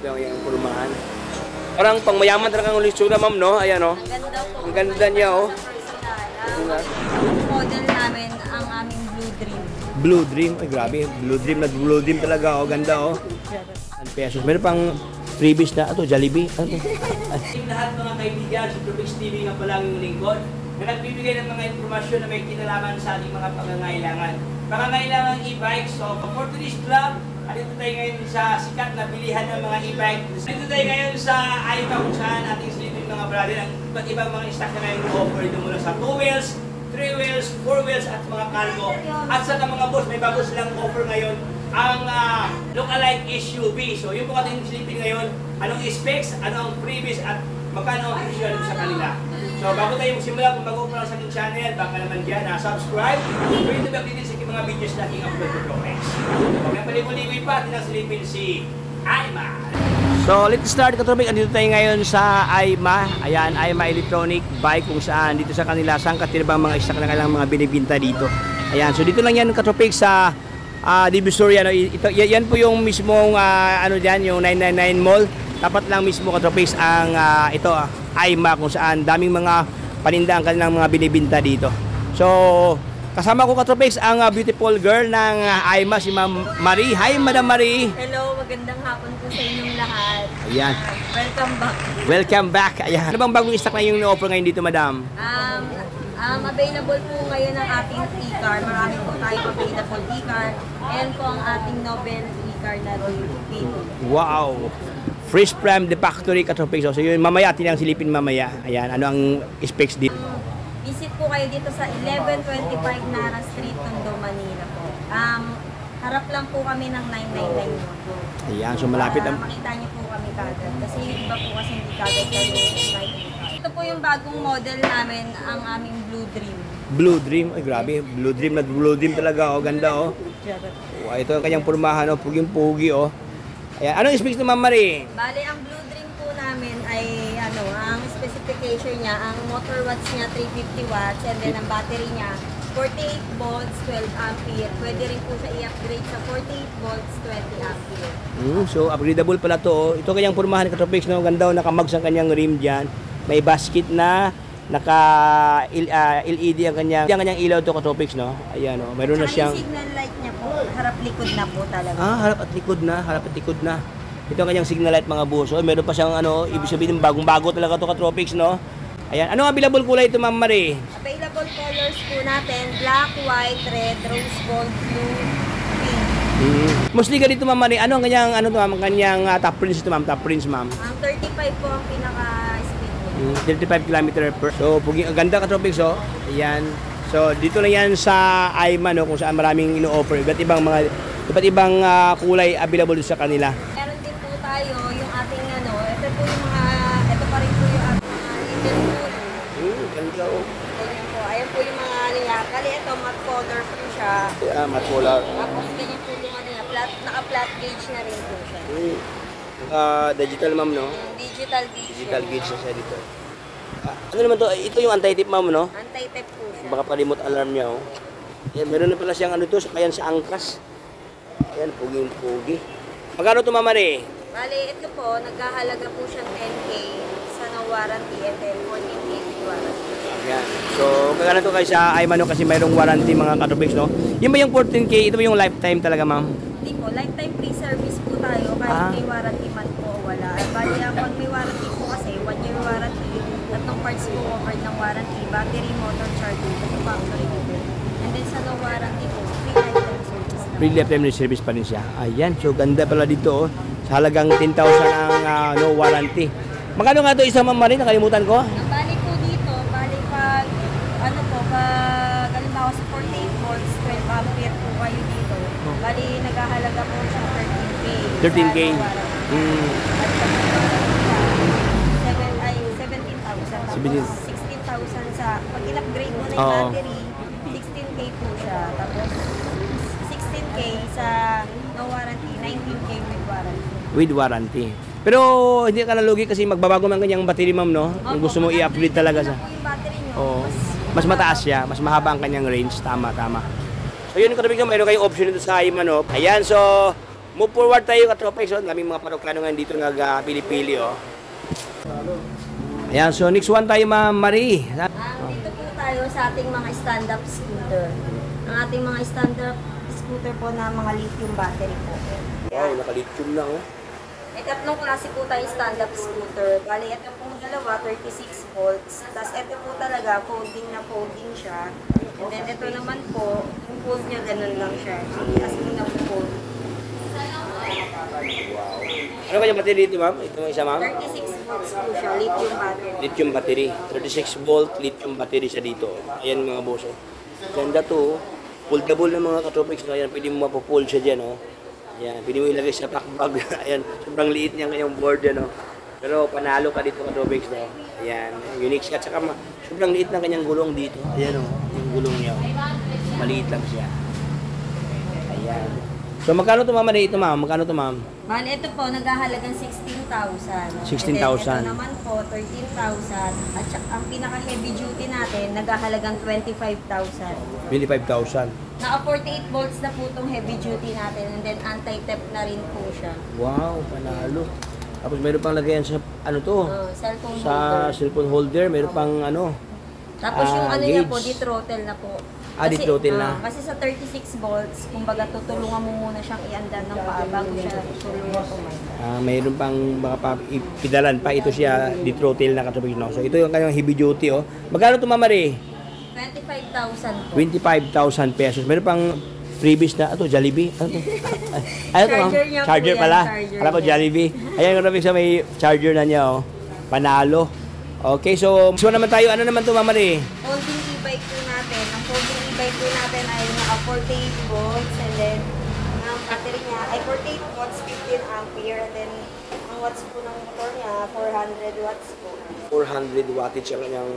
Ito yung pulumahan. Parang pang mayaman talaga ang litsura, ma'am, no? Ayan, no? Ang ganda po. Ang ganda niya, oh. Model namin ang aming Blue Dream. Blue Dream. Ay, grabe. Blue Dream talaga, oh. Ganda, oh. Ang pesos. Meron pang freebies na. Ito, Jollibee. Ano to? Lahat mga kaibigan, si Tropix TV nga pala yung lingkod na nagbibigay ng mga informasyon na may kinalaman sa ating mga pangangailangan. Pangangailangan e-bike. So, for today's vlog, dito tayo ngayon sa sikat na bilihan ng mga e-bike. Dito tayo ngayon sa Aypa kung saan ating silipin mga brother ang iba't ibang mga stock na may offer dito mula sa 2 wheels, 3 wheels, 4 wheels at mga cargo. At sa mga boss, may bago silang offer ngayon ang look-alike SUV. So yun po ating silipin ngayon. Anong specs, ano ang freebies at magkano ang presyo sa kanila. So bago tayo magsimula, kung bago pa lang sa aking channel, baka naman dyan subscribe. Pwede ba din sa mga videos na aking upload ko next. Huwag nang palimuliwi pa, tinasilipin si Ayma. So let's start Katropic. Andito tayo ngayon sa Ayma. Ayan, Ayma Electronic Bike kung saan dito sa kanila saan katilbang mga stock na kailangang mga binibinta dito. Ayan, so dito lang yan Katropic sa Divisoria. Ito, yan po yung mismong ano dyan, yung 999 Mall. Dapat lang mismo Katropic ang ito Ayma kung saan daming mga paninda ang kanilang mga binibinta dito. So kasama ko Katropic ang beautiful girl ng Ayma, si Ma'am Marie. Hi Madam Marie. Hello, magandang hapon po sa inyong lahat. Ayan. Welcome back. Welcome back. Ayan. Ano bang bagong stock na yung offer ngayon dito, Madam? Available po ngayon ang ating e-car. Marami po tayong available e-car. Ayan po ang ating Nobel e-car na dito. Wow! Fresh from the factory Katropic. So yun, mamaya atin ang silipin mamaya. Ayan, ano ang specs dito? Visit po kayo dito sa 1125 Nara Street, Tondo, Manila po. Harap lang po kami ng 999. Ayan, so malapit ang... Makita niyo po kami kagad. Kasi yung iba po kasi hindi kagad kayo makikita. Ito po yung bagong model namin, ang aming Blue Dream. Blue Dream? Ay, grabe. Blue Dream talaga, oh. Ganda, oh. Wow, ito ang kanyang pormahan, oh. Puging-pugi, oh. Ayan, anong specs ni Ma'am Marie? Bale, ang Blue Dream po namin ay, ang specification niya, ang motor watts niya 350 watts, and then ang battery niya 48 volts, 12 ampere. Pwede rin po siya i-upgrade sa 48 volts, 20 ampere. So, upgradable pala to, oh. Ito kanyang pormahan ni Katropic, no? Ganda, oh. Nakamags ang kanyang rim dyan. May basket na, naka-LED ang kanyang ilaw to Katropic, no? Ayan, oh. Mayroon na siyang... Yung signal light niya po, harap-likod na po talaga. Harap at likod na. Ito ang kanyang signal light mga buso. Meron pa siyang ibig sabihin bagong-bago talaga to Katropics, no? Ayan, ano ang available kulay ito, Ma'am Marie? Available colors po natin, black, white, red, rose gold, blue, pink. Mostly ka dito, Ma'am Marie. Ano ang kanyang top prints ito, Ma'am? Top prints, Ma'am? Ang 35 po ang pinaka-speed. 35 km per. So, ang ganda Katropics, oh. Ayan. So, dito lang yan sa Ayma, no, kung saan maraming ino-offer. Iba't ibang kulay available sa kanila. Meron din po tayo yung ating ito po yung ito pa rin po yung ating little pool. Ganda, oh. Ganyan po. Ayan po yung mga niya. Kali ito, matte color po siya. Matte color. Tapos ganyan po yung niya. Naka-flat gauge na rin po siya. Digital, Ma'am, no? Digital gauge. Digital gauge na siya dito. Ano naman to? Ito yung anti-tip, Ma'am, no? Anti-tip po siya. Baka pa-remote alarm niya, oh. Yan, meron na pala siyang kaya sa angkas. Ayan, puging-pugi. Magkano ito, Ma'am Marie? Bale, ito po, nagkahalaga po siyang 10K sa no-warranty and then 14K with warranty. Ayan. So, magkano ito kayo sa Ayma, no? Kasi mayroong warranty mga Katropics, no? Yung ba yung 14K? Ito ba yung lifetime talaga, Ma'am? Hindi po, lifetime free service po tayo kahit may warranty man po o wala. Bale, pag may warranty po kasi, 1 year warranty, tatlong parts po covered ng warranty, battery, motor charging, kasi factory dito. And then sa no warranty po, free lifetime service na. Free lifetime service pa rin siya. Ayan, so ganda pala dito, oh. Sa halagang 10,000 ang no warranty. Magkano nga ito isang, Ma'am Marie? Nakalimutan ko? Ang bali po dito, pag, halimbawa sa 48 volts, 12 ampere po kayo dito, bali naghahalaga po siya 13K. 13K? Ay, 17,000. Tapos 16,000 sa, pag in-upgrade mo na yung battery, 16K po siya. Tapos 16K sa no warranty, 19K with warranty. With warranty. Pero hindi ka nalugi kasi magbabago man kanyang battery, Ma'am, no? Kung gusto mo i-upgrade talaga sa... Yung battery nyo, Oo. Mas mataas siya, mas mahaba ang kanyang range. Tama. So yun, Katropics, mayroon kayong option dito sa Ayma, no? Ayan, so move forward tayo katropex. Oh. Daming mga paroklano ngayon dito nag-pili-pili. Oh. Ayan, so next one tayo, Ma'am Marie. Dito po tayo sa ating mga stand-up scooter. Ang ating mga stand-up scooter po na mga lithium battery po. Wow, naka-lithium na. Oh. May tatlong klase po tayo stand-up scooter. Bali, ito pong dalawa, 36 volts. Tapos ito po talaga, folding na folding siya. And then ito naman po, yung fold niya ganun lang siya. As in na po fold. Ano ba yung battery dito, ma'am? Ito yung isa, ma'am? 36 volts po siya, lithium battery. Lithium battery. 36 volt lithium battery siya dito. Ayan mga boss. Oh. Ganda to. Foldable na mga katropics. Ayan, pwede mo mapupull siya dyan. Oh. Ayan, pwede mo ilagay sa pack bag. Ayan, sobrang liit niya kayong board yan. Oh. Pero panalo ka dito katropics. No? Ayan, unique siya. At saka sobrang liit ng kanyang gulong dito. Ayan o, yung gulong niya. Maliit lang siya. Ayan. So magkano ito, ma'am? Ito, ma'am? Magkano ito, ma'am? Bali, ito po, naghahalagang 16,000. 16,000. Ito naman po, 13,000. At saka, ang pinaka-heavy duty natin, naghahalagang 25,000. 25,000. Naka 48 volts na po itong heavy duty natin. And then, anti-theft na rin po siya. Wow, panalo. Tapos meron pang lagayan sa, ano to? Cellphone sa holder. cellphone holder. Meron pang, ano? Tapos yung ano niya po, gauge. di-throttle na po. Di-throttle na. Kasi sa 36 volts, kumbaga tutulungan mo muna siyang iandan ng paa bago siya tutulungan kumain. Mayroon pang baka pa ipidalan pa. Ito siya, di-throttle na katubig. No? So ito yung kanyang heavy duty. Oh. Magkano ito, Ma'am Marie? 25,000 po. 25,000 pesos. Meron pang freebies na, ito, Jollibee. Ano to? Ay, ito, ma'am. Charger niya po Charger yan, pala. charger Alam ko, niya. Jollibee. Ayan, katubig sa may charger na niya. Oh. Panalo. Okay, so naman tayo. Ano naman ito, Ma'am Marie? Folding e-bike po natin. Ang folding e-bike po natin ay naka 48 volts and then ang battery niya ay 48 volts, 15 ampere and then ang watts po ng motor niya 400 watts po. 400 wattage ang kanyang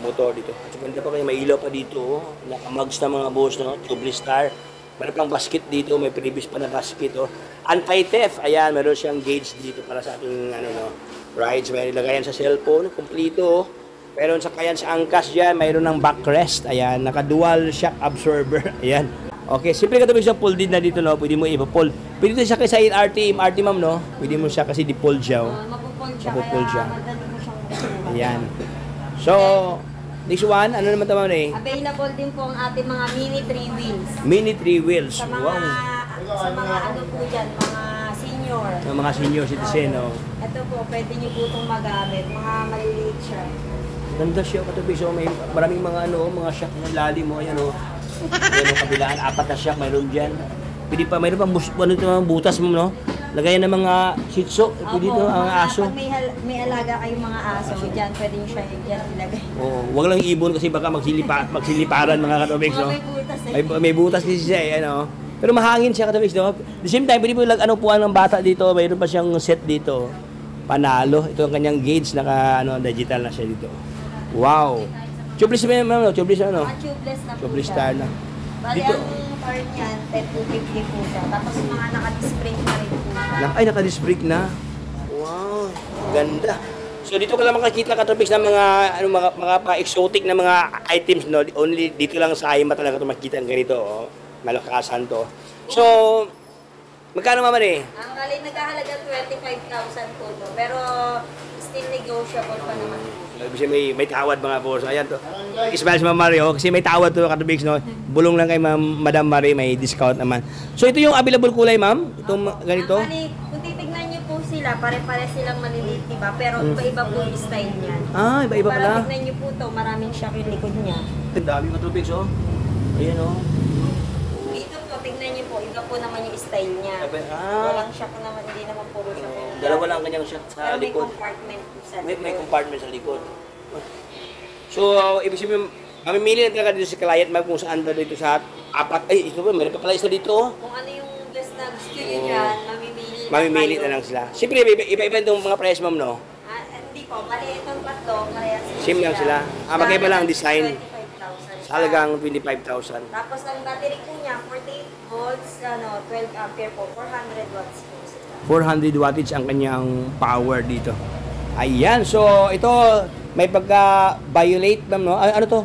motor dito. At ganda pa kanya, may ilaw pa dito. Oh. Naka-mugs na mga boss, no? Tubeless star. Meron pang basket dito, may previous pa na basket. Oh. Anti-theft, ayan, meron siyang gauge dito para sa ating rides. May lagayan sa cellphone, kumplito. Meron sa kayan sa angkas dyan, mayroon ng backrest. Ayan, naka-dual shock absorber. Ayan. Okay, simple ka sa folded na dito, no? Pwede mo ipa-fold. Pwede ito siya sa MRT, ma'am, no? Pwede mo siya kasi di-fold siya. Oh. Mapupold siya, Mapupold siya. kaya madali mo siyang busukan. Ayan. So, next one, ano naman ito, ma'am, eh? Available din po ang ating mga mini 3 wheels. Mini 3 wheels. Sa mga, Wow. sa mga ano po dyan, mga senior. Ng mga senior citizen, no? Ito po, pwede niyo po itong magamit. Mga maliliit siya. Ganda siya katabi. So, may maraming mga mga shock na lalim mo. Ayan, oh. Ayan, oh, kabilaan. 4 na shock, mayroon dyan. Pwede pa, mayroon pang butas mo, no? Lagayan ng mga shih tzu. Pwede ito, ang aso. Pag may alaga kayong mga aso, dyan pwede nyo siya dyan ilagay. Oo, wag lang ibon kasi baka magsiliparan mga katabigs, no? May butas eh. May butas din siya, eh, ano? Pero mahangin siya katabigs, no? At the same time, pwede mo puan ng bata dito. Mayroon pa siyang set dito. Panalo. Ito ang kanyang gauge, digital na siya dito. Wow. Tubeless ba ma'am? Tubeless ano? Tubeless na po Tubeless siya. star na. Bali, Dito. ang car niyan, 10-250 po siya. Tapos mga naka-disc brake na rin po siya. Ay, naka-disc brake na. Wow. Ganda. So dito ka lang makakita katabigs ng mga pa-exotic na mga items, no? Only dito lang sa Aima talaga ito makikita ang ganito, oh. Malakasan to. So, magkano mama eh? Ang bali, naghahalaga 25,000 po to. Pero still negotiable pa naman. Kasi may tawad mga boss. Ayan to. Ismail si Ma'am Mario kasi may tawad to katabigs, no? Bulong lang kay Madam Marie, may discount naman. So ito yung available kulay, ma'am? Itong ganito? Ang bali, kung titignan niyo po sila, pare-pare silang maliliit, diba? Pero iba-iba po yung style niyan. Ah, iba-iba pala. Para tignan niyo po to, maraming shock yung likod niya. Ang dami katabigs, oh. Ayan, oh. Dito po, tignan niyo po, iba po naman yung style niya. Walang shock naman, hindi naman puro shock. Dalawa lang kanyang shot sa Pero may likod. compartment po sa May compartment sa likod. So, ibig sabihin, mamimili na talaga dito si client ma'am kung saan ba dito sa apat. Ay, ito ba, meron pa pala isa dito. Kung ano yung gusto na gusto niyo dyan, Mamimili kayo. na lang sila. Siyempre, iba-iba itong mga price ma'am, no? Hindi po, bali itong tatlo, parehas Same lang sila. Magkaiba lang ang design. 25,000. Halagang 25,000. Tapos ang battery po niya, 48 volts, 12 ampere po, 400 watts po sila. 400 wattage ang kanyang power dito. Ayan, so ito may pagka-violet ma'am, no? Ano to?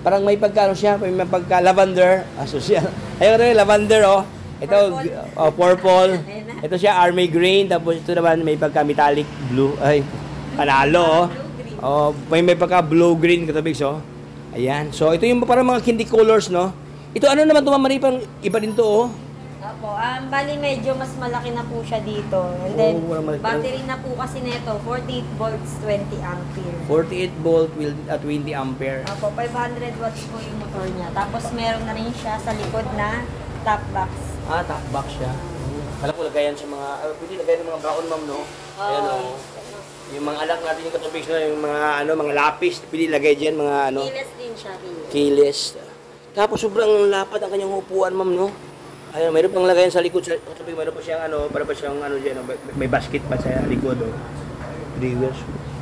Parang may pagka siya, may pagka-lavender. So siya. Ayun rin, lavender, oh. Ito, purple. Ito siya, army green. Tapos ito naman, may pagka-metallic blue. Ay, panalo, oh. May pagka-blue green, katabigs, oh. Ayan. So, ito yung parang mga candy colors, no? Ito, ano naman ito, Ma'am, parang iba din to, oh. Opo, bali medyo mas malaki na po siya dito. And then, battery na po kasi nito, 48 volts, 20 ampere. 48 volt at 20 ampere. Opo, 500 watts po yung motor niya. Tapos meron na rin siya sa likod na top box. Ah, top box siya. Kala ko lagayan sa mga, pwede lagayan ng mga baon, Ma'am, no? Ayan, oh. Yung mga alak natin yung katabigs na, yung mga, mga lapis, pwede lagay dyan, mga, Keyless din siya. Keyless. Tapos sobrang lapad ang kanyang upuan, Ma'am, no? Ayun, mayroon pang lagayan sa likod. Sabi, mayroon pa siyang para pa siyang dyan, may basket pa sa likod, oh. 3 wheels.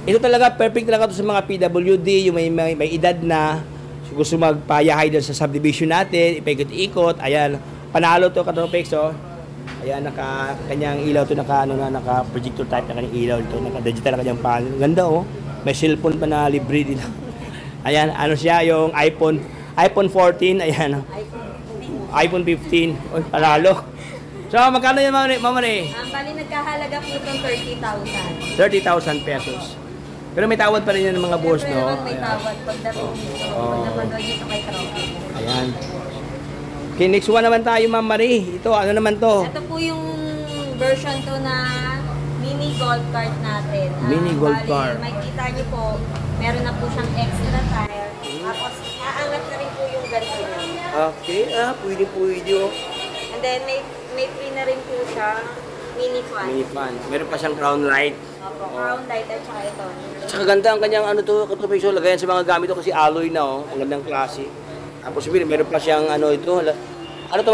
Ito talaga, perfect talaga to sa mga PWD, yung may edad na, gusto magpayahay dyan sa subdivision natin, ipikot-ikot, ayan, panalo to, Katropex, oh. Ayan, kanyang ilaw to, naka-projector type na kanyang ilaw dito, naka-digital na kanyang panel. Ganda, oh. May cellphone pa na libre dito. Ayan, ano siya, yung iPhone 14, ayan, iPhone 15. Oy, panalo. So, magkano yan, Mama Ray? Bali, nagkahalaga po itong 30,000. 30,000 pesos. Pero may tawad pa rin yan ng mga boss, no? May tawad pagdating dito. Pag napanood dito kay Tropic. Ayan. Okay, next one naman tayo, Ma'am Marie. Ito, ano naman to? Ito po yung version to na mini golf cart natin. Mini golf cart. Makikita niyo po, meron na po siyang extra tire. Tapos, aangat na rin po yung ganito niya. Okay, pwede, oh. And then, may free na rin po siya, mini fan. Mini fan. Meron pa siyang crown light. Opo, crown light at saka ito. Tsaka ganda ang kanyang Katropex, lagayan sa mga gamit to kasi alloy na, oh. Ang gandang klase. Tapos sabihin, meron pa siyang ito. Ano to,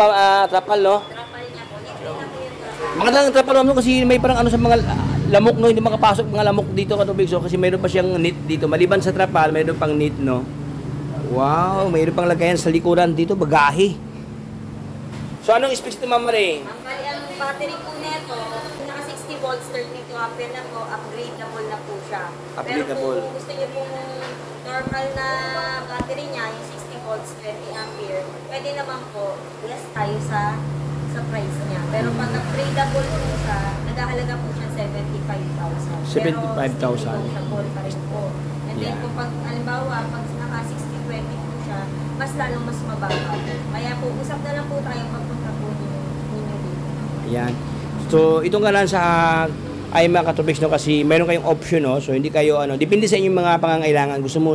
trapal, no? Trapal niya po. Libre na po yung trapal. Magandang trapal, no? Kasi may parang sa mga lamok, no? Hindi makapasok mga lamok dito, Katropex, kasi meron pa siyang net dito. Maliban sa trapal, meron pang net, no? Wow, mayroon pang lagayan sa likuran dito, bagahe. So, anong specs ito, Ma'am Marie? Bali, ang battery po nito, naka 60 volts, 32 ampere na po, upgradable na po siya. Upgradable. Pero kung gusto niyo pong normal na battery niya, yung 60 volts, 20 ampere, pwede naman po, less tayo sa price niya. Pero pag upgradable po siya, nagahalaga po siya 75,000. 75,000. Siya full pa rin po. And then, kung pag, halimbawa, pag naka 60-20 po siya, mas lalong mas mababa. Kaya po, usap na lang po tayo pagpunta po ninyo dito. Ayan. So, itong kanan sa mga Katropex, no, kasi meron kayong option, no? So, hindi kayo, depende sa inyong mga pangangailangan. Gusto mo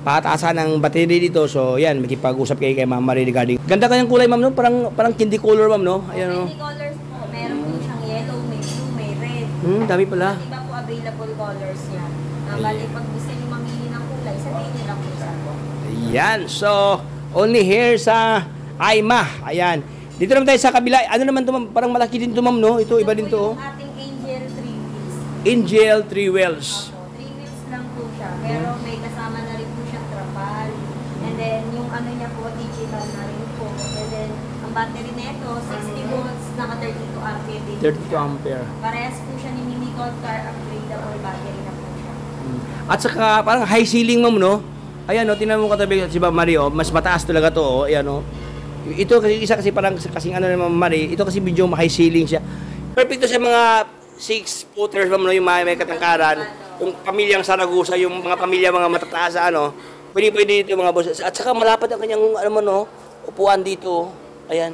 pataasan ng battery dito. So, yan, makipag-usap kayo kay Ma'am Marie regarding. Ganda kanyang kulay, Ma'am, no? Parang candy color, Ma'am, no? Ayan, no? Candy colors po. Meron po siyang yellow, may blue, may red. Dami pala. Iba po available colors niya. Bali, pag gusto niyo mamili ng kulay, sabihin niyo lang po sa po. Ayan. So, only here sa Aima. Ayan. Dito naman tayo sa kabila. Ano naman to, Ma'am? Parang malaki din to, Ma'am, no? Ito, iba din to, oh. Yung ating Angel 3 wheels. Angel 3 wheels. Opo, 3 wheels lang po siya. Pero may kasama na rin po siyang trapal. And then, yung ano niya po, digital na rin po. And then, ang battery nito, 60 volts, naka 32 ampere din. 32 ampere. Parehas po siya ni Mini Gold Car, upgradable battery na po siya. At saka, parang high ceiling, Ma'am, no? Ayan, no? Tingnan mo katabi si Ma'am Marie, oh. Mas mataas talaga to, oh. Ayan, no? Ito kasi isa kasi parang kasing ano naman Marie, ito kasi medyo high ceiling siya. Perfect to sa mga 6-footers, Ma'am, no, yung may katangkaran, yung pamilyang Saragosa, yung mga pamilya mga matataas pwede dito mga boss. At saka malapad ang kanyang upuan dito. Ayan.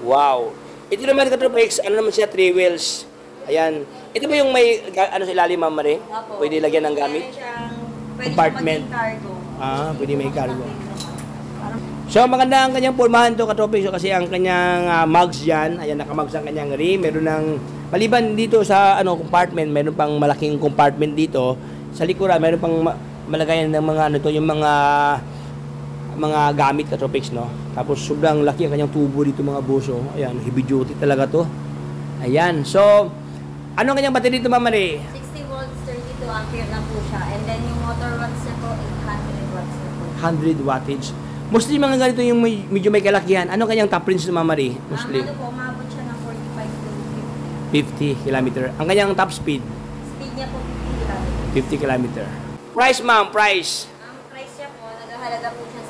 Wow. Ito naman Katropex, naman siya 3 wheels. Ayan. Ito ba yung may sa ilalim, Ma'am Marie? Opo. Pwede lagyan ng gamit? Pwede Compartment. siyang maging cargo. Pwede may cargo. So, maganda ang kanyang pormahan to, Katropex, kasi ang kanyang mugs yan, ayan, nakamugs ang kanyang rim, meron ng, maliban dito sa compartment, meron pang malaking compartment dito, sa likuran, meron pang malagayan ng mga yung mga gamit, Katropex, no? Tapos, sobrang laki ang kanyang tubo dito, mga boso, ayan, heavy duty talaga to. Ayan, so, ano ang kanyang battery dito, Ma'am Marie? 60 volts, 32 ampere na po siya. And then, yung motor watts niya po, 800 watts na po. 100 wattage. Mostly mga ganito yung medyo may kalakihan. Ano kanyang top range na, Ma'am Marie? Mostly. Ano po, umabot siya ng 45 to 50 km. Ang kanyang top speed? Speed niya po 50 km. 50 km. Price, Ma'am, price? Ang price niya po, naghahalaga po siya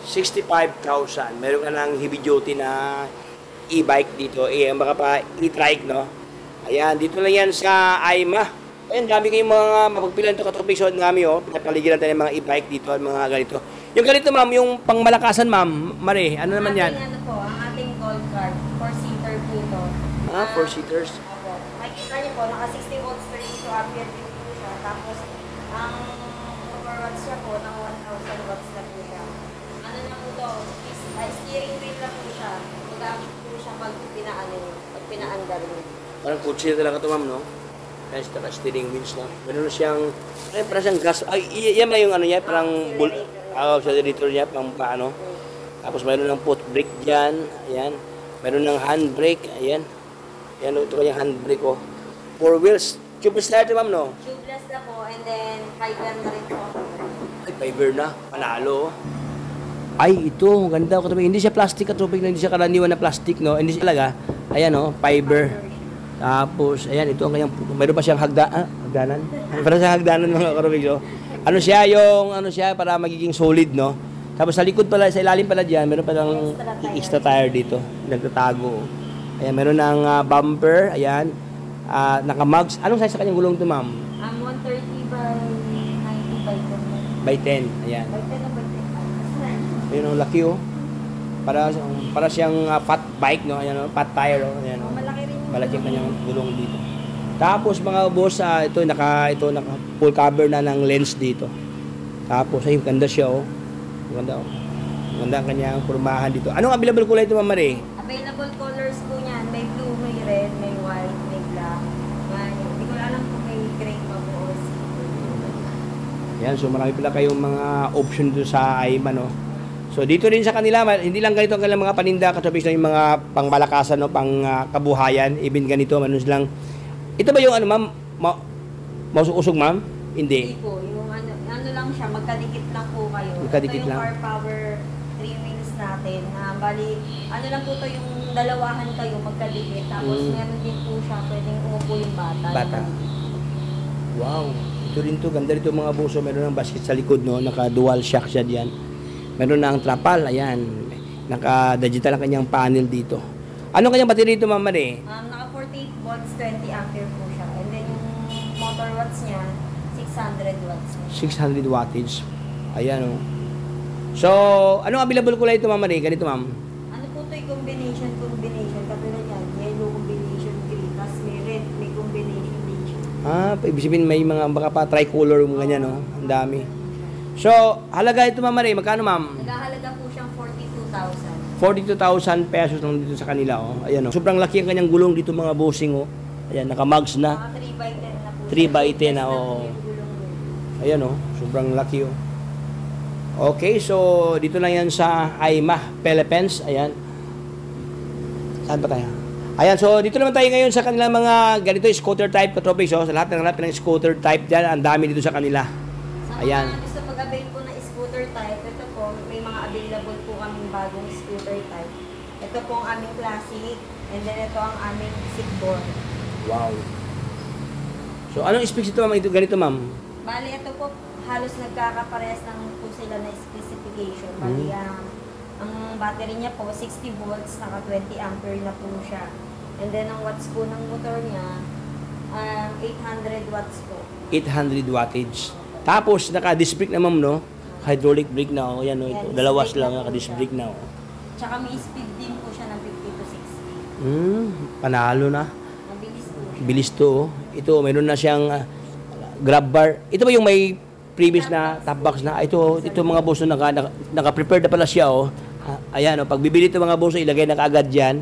65,000. 65,000. Meron ka ng heavy duty na e-bike dito, baka pa e-trike, no? Ayan, dito lang yan sa AIMA. Ayan, dami kayong mga mapagpilan ito katropics. So, dami, pinapaligiran tayo ng mga e-bike dito, mga ganito. Yung ganito, ma'am, yung pangmalakasan, ma'am, Mare, ano naman yan? Ano po, ang ating gold card, 4-seater po ito. 4-seaters. Opo. Makikita niyo po, naka 60 volts 32 ampere din po siya. Tapos, ang watts siya po, ng 1,000 watts na po siya. Ano na po ito, steering wheel na po siya. Magamit po siya pag pinaandar niyo. Parang kutsi talaga ito, ma'am, no? Nice, steering wheels na. Meron siyang, parang siyang gas. Ay, yan na yung ano niya, parang accelerator niya, pang paano. Tapos mayroon ng foot brake dyan. Ayan. Meron ng handbrake. Ayan. Ayan, ito kanyang handbrake, 4 wheels. Tubeless na ito, ma'am, no? Tubeless na po, and then fiber na rin po. Ay, fiber na. Panalo. Ay, ito. Ganda ko. Hindi siya plastic katubig na, hindi siya karaniwan na plastic, no? Hindi siya talaga. Ayan, no? Fiber. Tapos, ayan, ito ang kanyang, mayroon pa siyang hagdanan. Parang siyang hagdanan, mga karubig, no? Ano siya, para magiging solid, no? Tapos sa likod pala, sa ilalim pala dyan, meron pa lang extra tire dito. Nagtatago. Ayan, meron ng bumper, ayan. Naka-mugs. Anong size sa kanyang gulong ito, ma'am? 130 by 90 by 10. Ayan. By 10 na by 10. Ayun, ang laki, oh. Para siyang fat bike, no? Ayan, fat tire, oh. Ayan, oh. Malaki rin yung Malaki kanyang gulong dito. Tapos mga boss, ito naka full cover na ng lens dito. Tapos ay ganda siya, oh. Ganda, oh. Ganda ang kanyang pormahan dito. Anong available kulay ito, Ma'am Mare? Available colors po niyan. May blue, may red, may white, may black. Hindi ko alam kung may gray pa po or silver. Yan, so marami pala kayong mga option dito sa AIMA, no? So dito rin sa kanila, hindi lang ganito ang kanilang mga paninda, katapos na yung mga pangmalakasan, no, pang kabuhayan, even ganito, manus lang. Ito ba yung ano, ma'am, mausok-usok, ma'am? Hindi. Hindi po, yung ano lang siya, magkadikit lang po kayo. Magkadikit ito yung lang. car power 3 wheels natin. Bali, ano lang po to yung dalawahan kayo, magkadikit. Tapos meron din po siya, pwedeng umupo yung bata. Bata. Wow. Ito rin to, ganda rito mga buso. Meron ng basket sa likod, no? Naka-dual shock siya diyan. Meron na ang trapal, ayan. Naka-digital ang kanyang panel dito. Ano kanyang battery dito, Ma'am Mare? Naka 48 volts, 20 ampere po siya. And then yung motor watts niya, 600 watts. 600 wattage. Ayan, oh. So, anong available kulay ito, Ma'am Mare? Ganito, ma'am. Ano po ito yung combination. Katulad yan, yellow combination, green. Tapos may red, may combination din siya. Ibig sabihin may mga baka pa tricolor mga ganyan, no? Ang dami. So, halaga ito, Ma'am Mare, magkano, ma'am? Naghahalaga po siyang 42,000. 42,000 pesos lang dito sa kanila, oh. Ayan, oh. Sobrang laki ang kanyang gulong dito, mga bossing, oh. Ayan, naka-mugs na. Mga 3 by 10 na po. 3 by 10 na, Plus oh. yung gulong mo. Ayan, oh. Sobrang laki, oh. Okay, so dito lang yan sa AIMA, Philippines. Ayan. Saan ba tayo? Ayan, so dito naman tayo ngayon sa kanilang mga ganito, scooter type, katropics, oh. Sa lahat ng scooter type dyan, ang dami dito sa kanila. Sa Ayan. mga gusto mag-avail po ng scooter type, ito po, may mga available po kaming bagong scooter type. Ito po ang aming classic, and then ito ang aming seatboard. Wow. So anong specs ito, ma'am? Ito, ganito, ma'am? Bali, ito po, halos nagkakaparehas ng po sila na specification. Bali, ang battery niya po, 60 volts, naka 20 ampere na po siya. And then, ang watts po ng motor niya, 800 watts po. 800 wattage. Tapos, naka-disc brake na, ma'am, no? Hydraulic brake na, oh. Yan, oh. Yan, Ito. Dalawas disc brake lang, na po naka-disc siya. brake na, oh. Tsaka may speed din po siya ng 50 to 60. Panalo na. Mabilis po siya. Bilis to, oh. Ito, mayroon na siyang grab bar. Ito ba yung may previous na top box na? Ito mga boss, no, naka-prepare na pala siya, oh. Ayan, oh. Pag bibili ito mga boss, ilagay na kaagad dyan.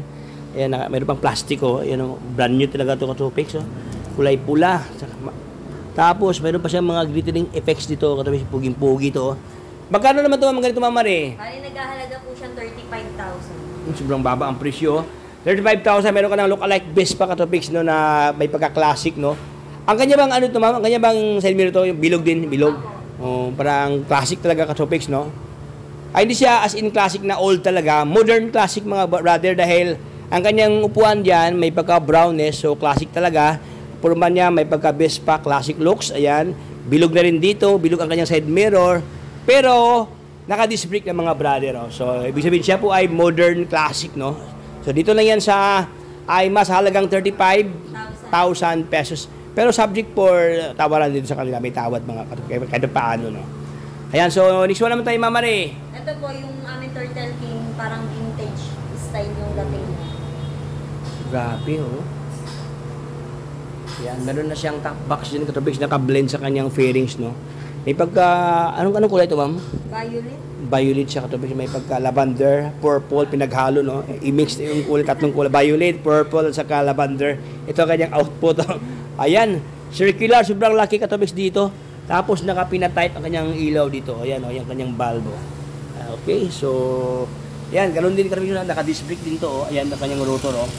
Ayan, mayroon pang plastic, oh. Ayan, oh. Brand new talaga ito, katupix, oh. Kulay pula. Tapos, mayroon pa siyang mga glittering effects dito, katupix, puging-pugi ito, oh. Magkano naman ito, mga ganito, Ma'am Mare? Bali, naghahalaga po siyang 35,000. Sobrang baba ang presyo. 35,000, meron ka ng look-alike Vespa katopix, no, na may pagka-classic, no. Ang kanya bang ano to, ma'am? Ang kanya bang side mirror to, yung bilog din, bilog. Oh, parang classic talaga katopix, no. Ay, hindi siya as in classic na old talaga, modern classic mga brother, dahil ang kanyang upuan diyan may pagka-brownness, so classic talaga. Purman niya may pagka-Vespa classic looks, ayan. Bilog na rin dito, bilog ang kanyang side mirror. Pero naka-disc brake ng mga brother, oh. So ibig sabihin siya po ay modern classic, no. So dito lang yan sa IMAS, halagang 35,000 pesos. Pero subject for tawaran dito sa kanila, may tawad mga katupik, kahit paano, no? Ayan, so next one naman tayo, Mama Ray. Ito po yung aming Turtle King, parang vintage style yung dating. Grabe, oh. Yan, meron na siyang top box din, katubig, naka-blend sa kanyang fairings, no? May pagka, anong kulay ito, ma'am? Violet. Violet siya, katubig, may pagka lavender, purple, pinaghalo, no? I-mix yung kulay, tatlong kulay, violet, purple, at saka lavender. Ito kanyang output, oh. Ayan, circular, sobrang laki katubig dito. Tapos naka-pinatight ang kanyang ilaw dito. Ayan, oh, yung kanyang bulb, oh. Okay, so, yan, ganun din katubig, naka-disc brake din to, oh. Ayan, ang kanyang rotor, oh.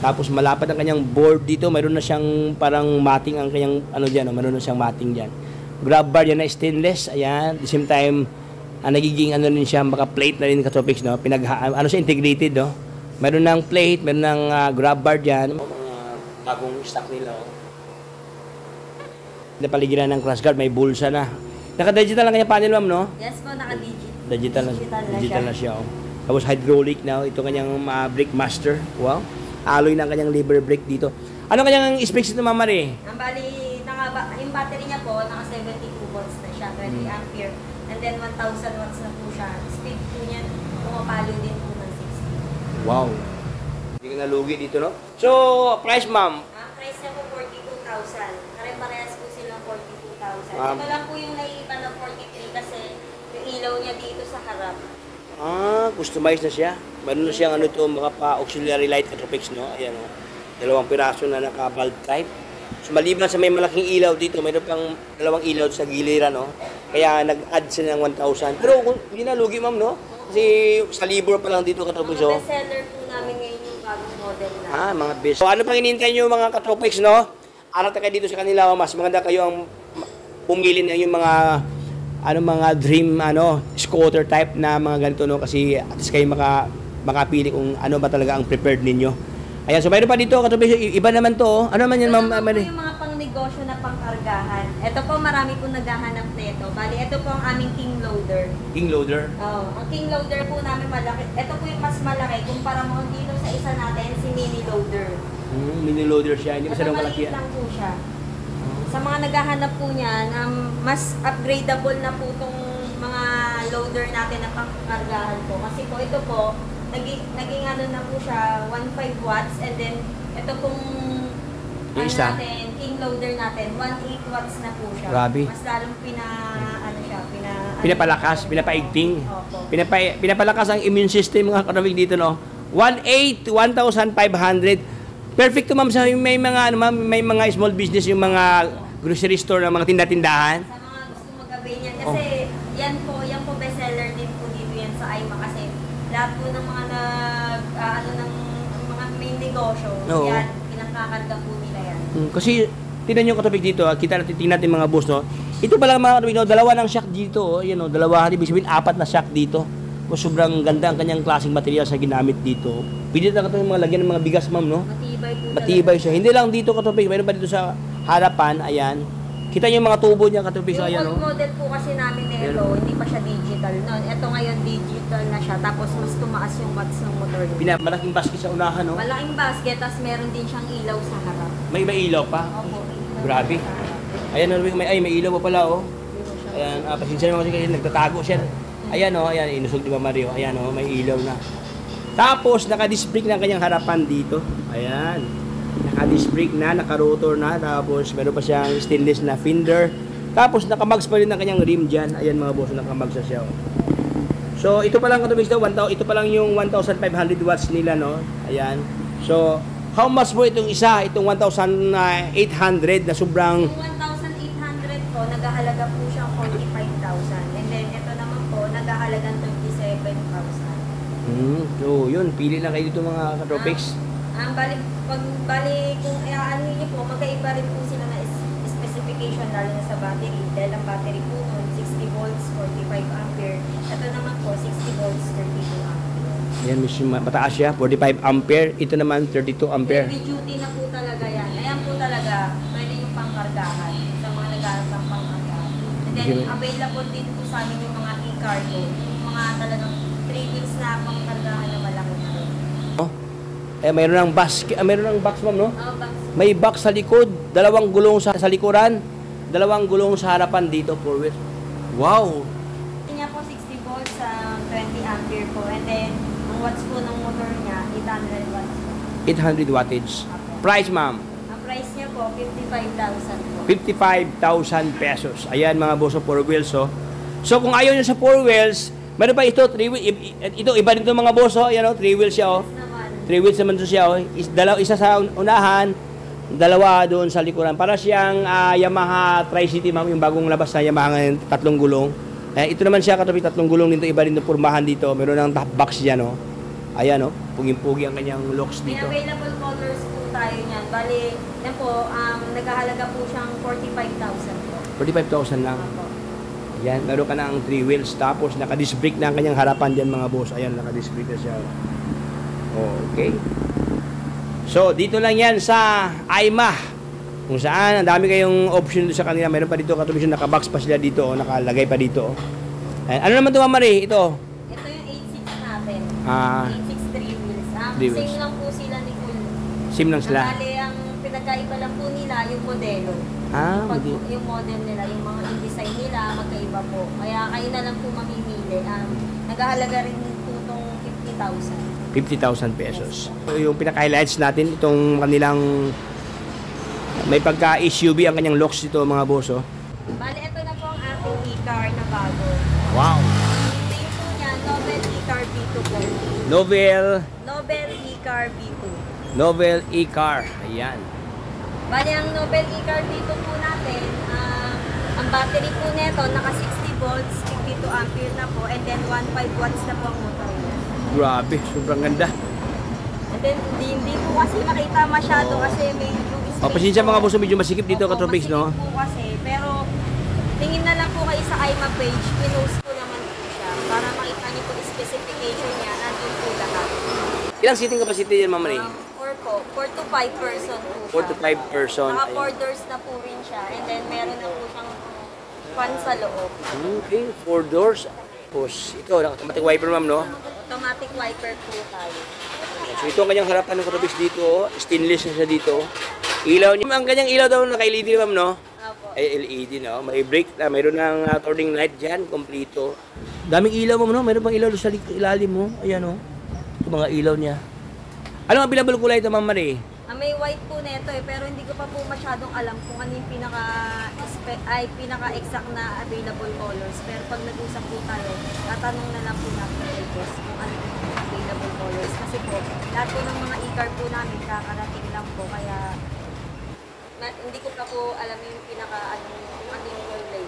Tapos malapad ang kanyang board dito, mayroon na siyang parang matting ang kanyang ano diyan, oh, mayroon na siyang matting diyan. Grab bar yan na stainless, ayan. At the same time, nagiging ano rin siya, maka plate na rin ka-topics, no. Ano siya, integrated, no. Mayroon ng plate, mayroon ng grab bar diyan, mga bagong stock nila, oh. Napaligiran ng crash guard, may bulsa na. Naka-digital lang kanya panel, ma'am, no? Yes po, naka-digital. Digital na siya, oh. Tapos hydraulic na, ito kanyang brake master. Wow. Alloy ng kanyang lever brake dito. Ano kanyang specs ito, Mama Ray? Ang bali, yung battery niya po, naka 72 volts na siya, 20 ampere. And then 1,000 watts na po siya. Speed po niya, pumapalo din po ng 60. Wow. Hindi ka nalugi dito, no? So, price, ma'am? Ang price niya po 42,000. Kare-parehas po silang 42,000. Um, Ito lang po yung naiiba ng 43 kasi yung ilaw niya dito sa harap. Customized na siya. Meron na siyang ano ito, auxiliary light katropix, no? Ayan, no? 2 piraso na naka-bulb type. So, maliban sa may malaking ilaw dito, mayroon kang 2 ilaw sa giliran, no? Kaya nag-add sila ng 1,000. Pero hindi na lugi, ma'am, no? Kasi sa libro pa lang dito katropix, Mga oh. bestseller po namin ngayon yung bagong model na. Mga best. So, ano pang hinihintay nyo mga katropix, no? Arata kayo dito sa kanila, mas maganda kayo ang pumili na yung mga mga dream scooter type na mga ganito, no, kasi at least kayo makapili kung ano ba talaga ang prepared ninyo. Ayan, so mayroon pa dito katubig, iba naman to, oh. Ano naman yan, ma'am? Ito po yung mga pang-negosyo na pangkargahan. Ito po, marami po naghahanap na ito. Bali, ito po ang aming king loader. King loader? Oh, ang king loader po namin malaki. Ito po yung mas malaki kumpara mo dito sa isa natin, si mini loader. Mini loader siya, hindi Ito masyadong malaki. maliit lang po siya. Sa mga naghahanap po niyan, mas upgradable na po itong mga loader natin na pangkargahan po. Kasi po ito po, naging ano na po siya, 1.5 watts, and then ito pong natin, king loader natin, 1.8 watts na po siya. Grabe. Mas lalong Pinapalakas, pinapaigting. Opo. Pinapalakas ang immune system mga katubig dito, no. 1.8 to 1,500. Perfect to, ma'am, sa may mga ma'am, may mga small business, yung mga grocery store na mga tinda-tindahan. Sa mga gusto mag-avail niyan. Kasi yan po bestseller din po dito yan sa IMA kasi lahat po ng mga ng mga main negosyo, Oo. yan, pinangkakarga po nila yan. Kasi tingnan niyo katubig dito, tingnan natin mga boss, no. Ito pala mga katubig, no, 2 ng shock dito, oh, yan, no, 2, ibig sabihin 4 na shock dito. O sobrang ganda ang kanyang klaseng material sa ginamit dito. Pwede na katubig mga lagyan ng mga bigas, ma'am, no. Matibay po Matibay siya. Hindi lang dito katubig, mayroon pa dito sa harapan, ayan. Kita niyo yung mga tubo niya katubig sa ayan, yung no. old model po kasi namin nito, hindi pa siya digital noon. Ito ngayon digital na siya, tapos mas tumaas yung watts ng motor niya. Malaking basket sa unahan, no. Malaking basket, tapos meron din siyang ilaw sa harap. May ilaw pa. Opo. Grabe. Ayan, may ilaw pa pala, oh. Ayan, pasensya naman kasi nagtatago siya. Ayan, oh, ayan, inusog di ba Mario? Ayan, oh, may ilaw na. Tapos, naka-disc brake na kanyang harapan dito. Ayan. Naka-disc brake na, naka-rotor na. Tapos, meron pa siyang stainless na fender. Tapos, naka-mags pa rin ang kanyang rim dyan. Ayan, mga boss, naka-mags na siya, oh. So, ito pa lang katubig daw, ito pa lang yung 1,500 watts nila, no? Ayan. So, how much po itong isa? Itong 1,800 na sobrang... Yung 1,800 po, nag-ahalaga po siya 45,000. And then, ito naman po, nag-ahalagang 37,000. So, yun. Pili lang kayo dito mga katropics. Bali, kung ano niyo po, magkaiba rin po sila na specification lalo na sa battery. Dahil ang battery po nun, 60 volts, 45 ampere. Ito naman po, 60 volts, 32 ampere. Yan, mataas siya. 45 ampere. Ito naman, 32 ampere. Heavy duty na po talaga yan. Ayan po talaga, pwede yung pangkargahan sa mga nag-aaral ng pangkargahan. And then, available din po sa amin yung mga e-cargo. Yung mga talagang 3 wheels na pangkargahan na malaki na rin. mayroon ng mayroon ng box, ma'am, no? Oh, box. May box sa likod, dalawang gulong sa likuran, dalawang gulong sa harapan dito, 4 wheels. Wow! Niya po 60 volts sa 20 ampere po. And then, ang watts po ng motor niya, 800 watts po. 800 wattage. Price, ma'am? Ang price niya po, 55,000 po. 55,000 pesos. Ayan mga boss, 4 wheels, oh. So kung ayaw nyo sa 4 wheels, meron pa ito, 3 wheels. Ito, iba rin ito mga boss, oh. Ayan, oh, 3 wheels siya, oh. 3 wheels naman ito siya, oh. Isa sa unahan, dalawa doon sa likuran. Para siyang Yamaha Tri-City, ma'am, yung bagong labas na Yamaha ngayon, 3 gulong. Ito naman siya, katabi 3 gulong dito, iba rin ito pormahan dito. Meron ng top box dyan, oh. Ayan, oh. Puging-pugi ang kanyang looks May dito. available colors po tayo niyan. Bali, yan po, nagkahalaga po siyang 45,000 po. 45,000 lang. Opo. Ayan, meron ka na ang 3 wheels. Tapos, naka-disc brake na ang kanyang harapan dyan, mga boss. Ayan, naka-disc brake na siya. Okay. So, dito lang yan sa Aima. Kung saan, ang dami kayong option doon sa kanila. Meron pa dito, katuloy naka-box pa sila dito. Nakalagay pa dito. Ayan. Ano naman ito, Ma'am Marie? Ito? Ito yung 86 natin. 86 3 wheels. 3 wheels. Same lang po sila ni Cool. Same lang sila. Bali, ang pinagkaiba lang po nila yung modelo. Yung model nila, yung mga design nila, magkaiba po. Kaya kayo na lang po mamimili. Naghahalaga rin po itong 50,000. 50,000 pesos. So, yung pinaka-highlights natin, itong kanilang may pagka-SUV ang kanyang looks dito, mga boss, oh. Bali, ito na po ang ating e-car na bago. Wow! Name po niya, Novel e-car V2 po. Novel e-car V2. Novel e-car. Ayan. Bali, ang Novel e-car V2 po natin, ang battery po nito, naka 60 volts, 52 ampere na po, and then 1.5 watts na po ang motor niya. Grabe, sobrang ganda. And then, hindi po kasi makita masyado kasi may space. Pasensya mga boss, medyo masikip dito, Katropics, no? Masikip po kasi, pero tingin na lang po kayo sa IMA page, pinost ko naman po siya para makita niyo po specification niya, nandun po lahat. Ilang seating capacity yan, Ma'am Marie? 4 po, 4 to 5 person po siya. 4 to 5 person. Naka 4 doors na po rin siya, and then meron na po siyang fan sa loob. Okay, 4 doors. Tapos ito, automatic wiper, ma'am, no? Automatic wiper po tayo. So ito ang kanyang harapan ng Katropics dito, stainless na siya dito. Ilaw niya, ang kanyang ilaw daw naka-LED, ma'am, no? Opo. Ay, LED, no? May brake, mayroon ng turning light dyan, kompleto. Daming ilaw, ma'am, no? Mayroon pang ilaw sa ilalim mo. Ayan, no? Ito mga ilaw niya. Anong available kulay ito, Ma'am Marie? May white po nito pero hindi ko pa po masyadong alam kung ano yung pinaka-exact na available colors. Pero pag nag-usap po tayo, tatanong na lang po natin kay Boss kung ano yung available colors. Kasi po, lahat po ng mga e-car po namin kakarating lang po. Kaya hindi ko pa po alam yung kung ano yung kulay.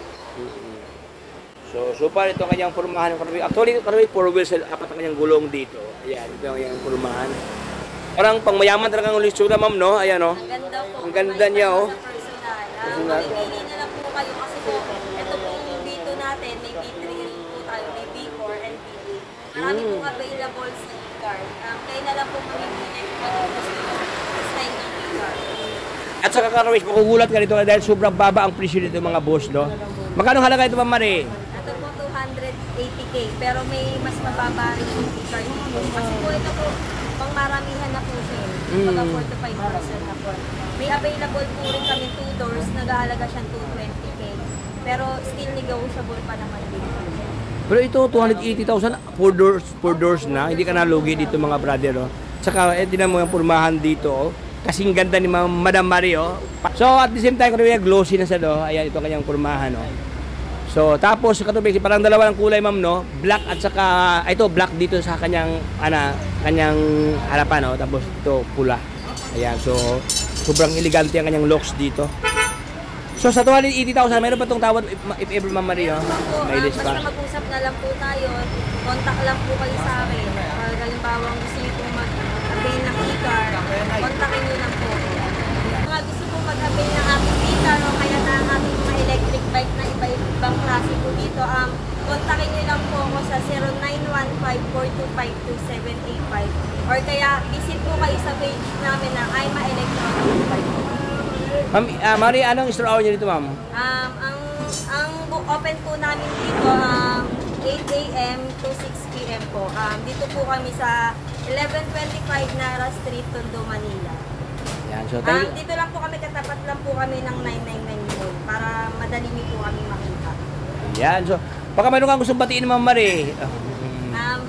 So far, ito ang kanyang formahan ng Katropics. Actually, 4 wheels, 4 ang kanyang gulong dito. Ayan, ito ang kanyang formahan. Parang pangmayaman talaga ang lisura, ma'am, no? Ayan, no? Ang ganda po. Ang ganda niya, oh. Sa personal. Mamimili na lang po kayo kasi po, ito po yung dito natin, may B3 rin po tayo, may B4 and B8. Marami pong available sa e-car. Kayo na lang po mamimili kung ano gusto nyo. Style ng e-car. At saka Katropics, makugulat ka dito dahil sobrang baba ang presyo dito, mga boss, no? Magkano halaga ito, Ma'am Marie? Ito po 280K, pero may mas mababa rin yung e-car dito. Kasi po ito po, pang maramihan na po siya. Pagka 4 to 5% na po. May available po rin kami 2 doors, nag-aalaga siyang 220K. Pero still negotiable pa naman din. Pero ito, 280,000, 4 doors na. Hindi ka nalugi dito, mga brother, no? Saka, tinan mo yung pormahan dito, oh. Kasing ganda ni Madam Marie, oh. So, at the same time, glossy na siya, no? Ayan, ito kanyang pormahan, no? So, tapos, Katropics, parang dalawa ng kulay, ma'am, no? Black at saka, ito, black dito sa kanyang, kanyang harapan, no? Tapos, ito, pula. Ayan, so, sobrang elegante ang kanyang looks dito. So, sa 280,000, mayroon pa itong tawad, if ever, Ma'am Marie, no? May list pa. Basta mag-usap na lang po tayo, contact lang po kayo sa akin. Halimbawa, gusto niyo pong mag-avail ng e-car, kontakin niyo lang po. Mga gusto pong mag-avail ng ating e-car o kaya na ating mga electric bike na iba-ibang klase po dito, kontakin niyo lang po ako sa 0915-425-2785 or kaya visit po kayo sa page namin ng IMA Electronic Bike. Ma'am, Marie, anong store hour niyo dito, ma'am? Ang open po namin dito 8 AM to 6 PM po. Dito po kami sa 1125 Nara Street, Tondo, Manila. Yan, so thank you. Dito lang po kami, katapat lang po kami ng 999 Mall para madali niyo po kami makita. Yan, so baka mayroon kang gustong batiin naman, Mari.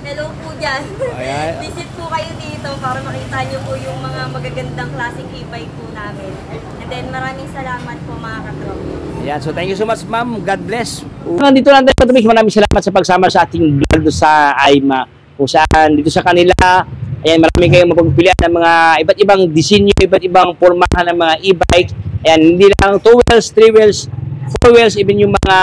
Hello po dyan. Ayan. Visit po kayo dito para makita niyo po yung mga magagandang klaseng e-bike po namin. And then maraming salamat po mga katropa. Yan, so thank you so much, ma'am. God bless. Nandito lang tayo, Katrobix. Maraming salamat sa pagsama sa ating vlog sa AIMA. Kung saan dito sa kanila, ayan, marami kayong mapagpilian ng mga iba't ibang disenyo, iba't ibang pormahan ng mga e-bike. Ayan, hindi lang 2 wheels, 3 wheels, 4 wheels, even yung mga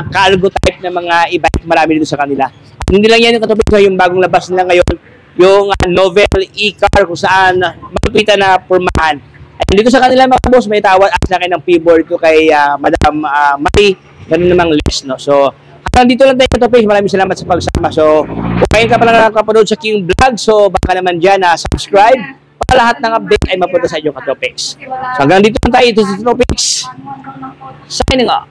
cargo type na mga e-bike, marami dito sa kanila. Hindi lang yan yung Katrobix, yung bagong labas nila ngayon, yung novel e-car kung saan malupitan na pormahan. Ayan, dito sa kanila mga boss, may tawad at laki ng P-board ko kay Madam Marie, ganun namang list, no? So, hanggang dito lang tayo Katrobix, maraming salamat sa pagsama. So, kung ngayon ka pala nakapanood sa King Vlog, so baka naman dyan subscribe para lahat ng update ay mapunta sa inyo Katrobix. So, hanggang dito lang tayo, ito si Katrobix. Signing off.